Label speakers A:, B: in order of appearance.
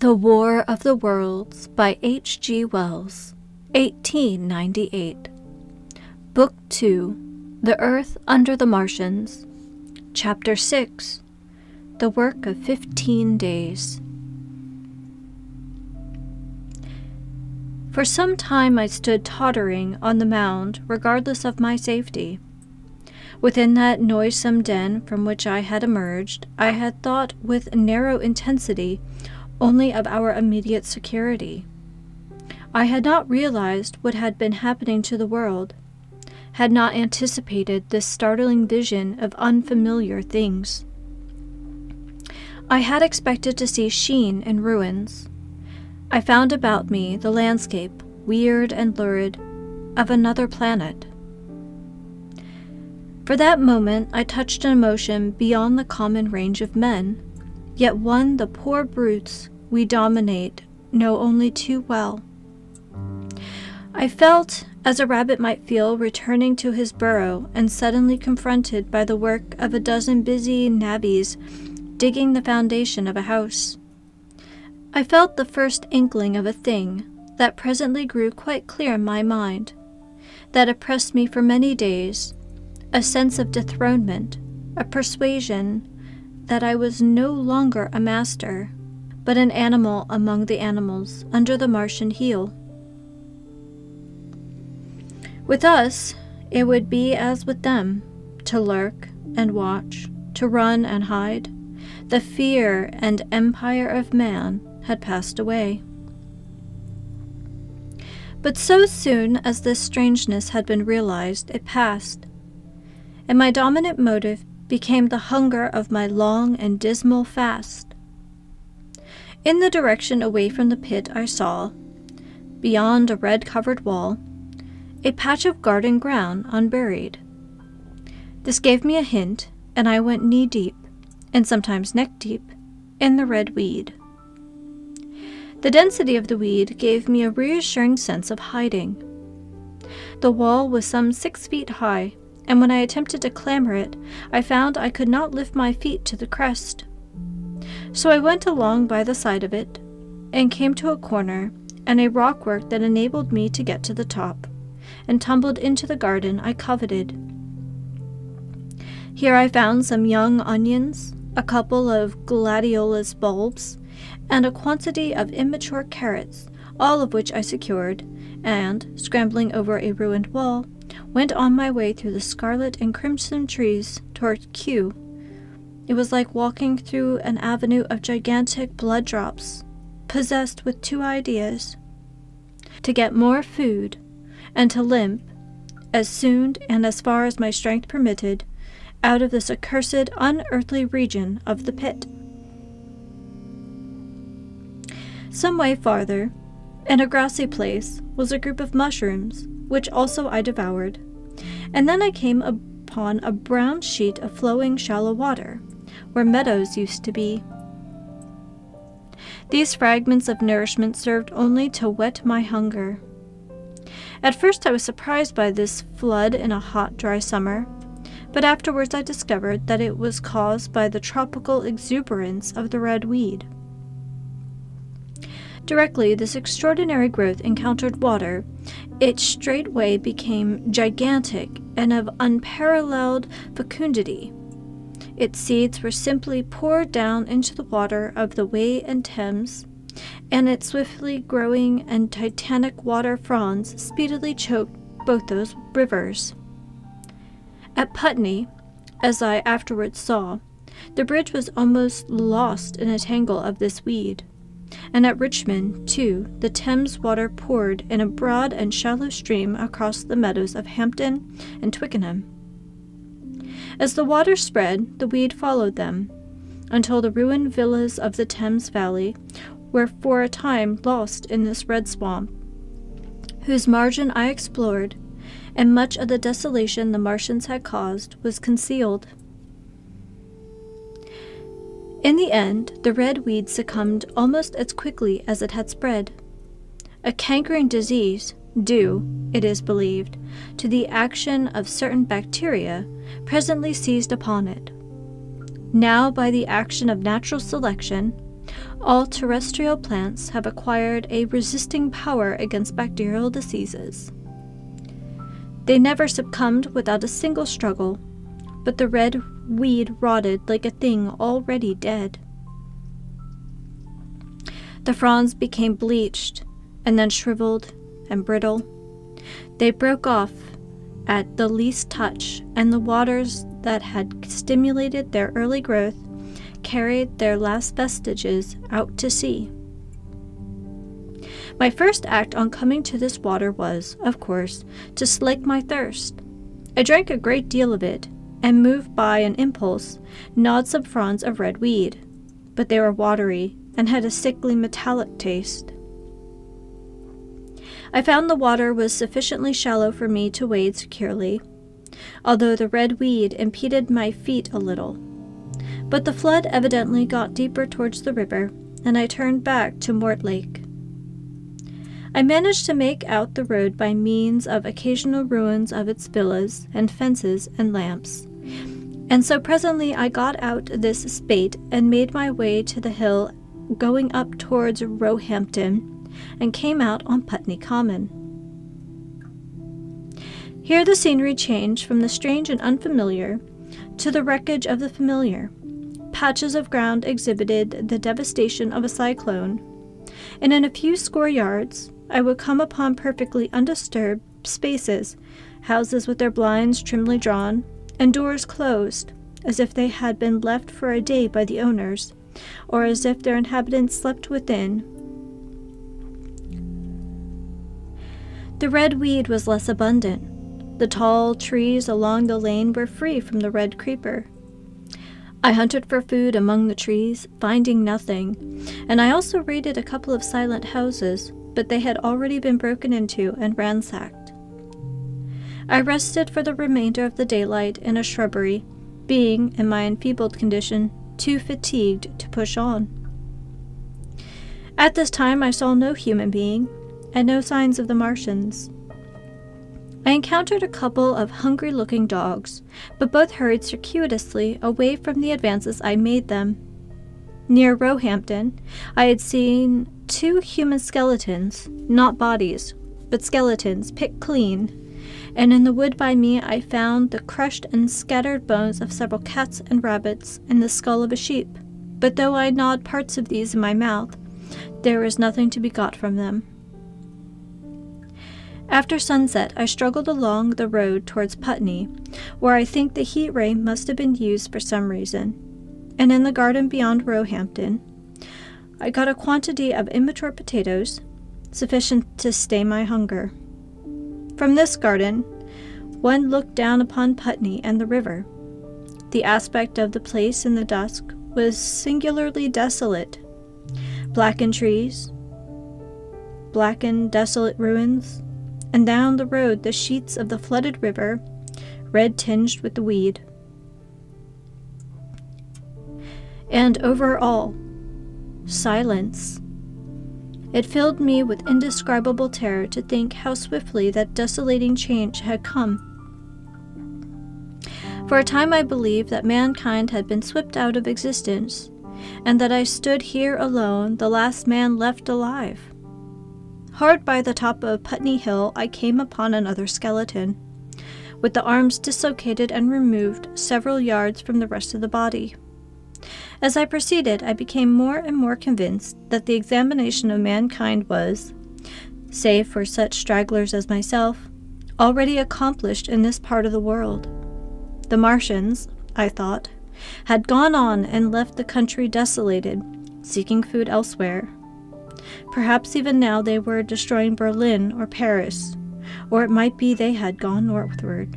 A: The War of the Worlds by H.G. Wells, 1898. Book 2, The Earth Under the Martians, Chapter 6, The Work of 15 Days. For some time I stood tottering on the mound, regardless of my safety. Within that noisome den from which I had emerged, I had thought with narrow intensity only of our immediate security. I had not realized what had been happening to the world, had not anticipated this startling vision of unfamiliar things. I had expected to see sheen and ruins. I found about me the landscape, weird and lurid, of another planet. For that moment I touched an emotion beyond the common range of men, yet one the poor brutes we dominate know only too well. I felt as a rabbit might feel returning to his burrow and suddenly confronted by the work of a dozen busy navvies digging the foundation of a house. I felt the first inkling of a thing that presently grew quite clear in my mind, that oppressed me for many days, a sense of dethronement, a persuasion that I was no longer a master, but an animal among the animals under the Martian heel. With us, it would be as with them, to lurk and watch, to run and hide. The fear and empire of man had passed away. But so soon as this strangeness had been realized, it passed, and my dominant motive became the hunger of my long and dismal fast. In the direction away from the pit I saw, beyond a red-covered wall, a patch of garden ground unburied. This gave me a hint, and I went knee-deep, and sometimes neck-deep, in the red weed. The density of the weed gave me a reassuring sense of hiding. The wall was some 6 feet high, and when I attempted to clamber it, I found I could not lift my feet to the crest. So I went along by the side of it, and came to a corner and a rockwork that enabled me to get to the top, and tumbled into the garden I coveted. Here I found some young onions, a couple of gladiolus bulbs, and a quantity of immature carrots, all of which I secured, and, scrambling over a ruined wall, went on my way through the scarlet and crimson trees toward Kew. It was like walking through an avenue of gigantic blood drops, possessed with two ideas: to get more food, and to limp, as soon and as far as my strength permitted, out of this accursed, unearthly region of the pit. Some way farther, in a grassy place, was a group of mushrooms, which also I devoured, and then I came upon a brown sheet of flowing shallow water, where meadows used to be. These fragments of nourishment served only to whet my hunger. At first I was surprised by this flood in a hot, dry summer, but afterwards I discovered that it was caused by the tropical exuberance of the red weed. Directly this extraordinary growth encountered water, it straightway became gigantic and of unparalleled fecundity. Its seeds were simply poured down into the water of the Wey and Thames, and its swiftly growing and titanic water fronds speedily choked both those rivers. At Putney, as I afterwards saw, the bridge was almost lost in a tangle of this weed, and at Richmond, too, the Thames water poured in a broad and shallow stream across the meadows of Hampton and Twickenham. As the water spread, the weed followed them, until the ruined villas of the Thames valley were for a time lost in this red swamp, whose margin I explored, and much of the desolation the Martians had caused was concealed. In the end, the red weed succumbed almost as quickly as it had spread. A cankering disease, due, it is believed, to the action of certain bacteria, presently seized upon it. Now, by the action of natural selection, All terrestrial plants have acquired a resisting power against bacterial diseases. They never succumbed without a single struggle, but the red weed rotted like a thing already dead. The fronds became bleached, and then shriveled and brittle. They broke off at the least touch, and the waters that had stimulated their early growth carried their last vestiges out to sea. My first act on coming to this water was, of course, to slake my thirst. I drank a great deal of it, and moved by an impulse, gnawed some fronds of red weed, but they were watery and had a sickly metallic taste. I found the water was sufficiently shallow for me to wade securely, although the red weed impeded my feet a little. But the flood evidently got deeper towards the river, and I turned back to Mortlake. I managed to make out the road by means of occasional ruins of its villas and fences and lamps, and so presently I got out this spate and made my way to the hill going up towards Roehampton, and came out on Putney Common. Here the scenery changed from the strange and unfamiliar to the wreckage of the familiar. Patches of ground exhibited the devastation of a cyclone, and in a few score yards I would come upon perfectly undisturbed spaces, houses with their blinds trimly drawn, and doors closed, as if they had been left for a day by the owners, or as if their inhabitants slept within. The red weed was less abundant. The tall trees along the lane were free from the red creeper. I hunted for food among the trees, finding nothing, and I also raided a couple of silent houses, but they had already been broken into and ransacked. I rested for the remainder of the daylight in a shrubbery, being, in my enfeebled condition, too fatigued to push on. At this time I saw no human being, and no signs of the Martians. I encountered a couple of hungry-looking dogs, but both hurried circuitously away from the advances I made them. Near Roehampton, I had seen 2 human skeletons, not bodies, but skeletons, picked clean, and in the wood by me I found the crushed and scattered bones of several cats and rabbits and the skull of a sheep, but though I gnawed parts of these in my mouth, there was nothing to be got from them. After sunset, I struggled along the road towards Putney, where I think the heat ray must have been used for some reason, and in the garden beyond Roehampton, I got a quantity of immature potatoes, sufficient to stay my hunger. From this garden, one looked down upon Putney and the river. The aspect of the place in the dusk was singularly desolate. Blackened trees, blackened, desolate ruins, and down the road the sheets of the flooded river, red tinged with the weed. And over all, silence. It filled me with indescribable terror to think how swiftly that desolating change had come. For a time I believed that mankind had been swept out of existence, and that I stood here alone, the last man left alive. Hard by the top of Putney Hill I came upon another skeleton, with the arms dislocated and removed several yards from the rest of the body. As I proceeded, I became more and more convinced that the examination of mankind was, save for such stragglers as myself, already accomplished in this part of the world. The Martians, I thought, had gone on and left the country desolated, seeking food elsewhere. Perhaps even now they were destroying Berlin or Paris, or it might be they had gone northward.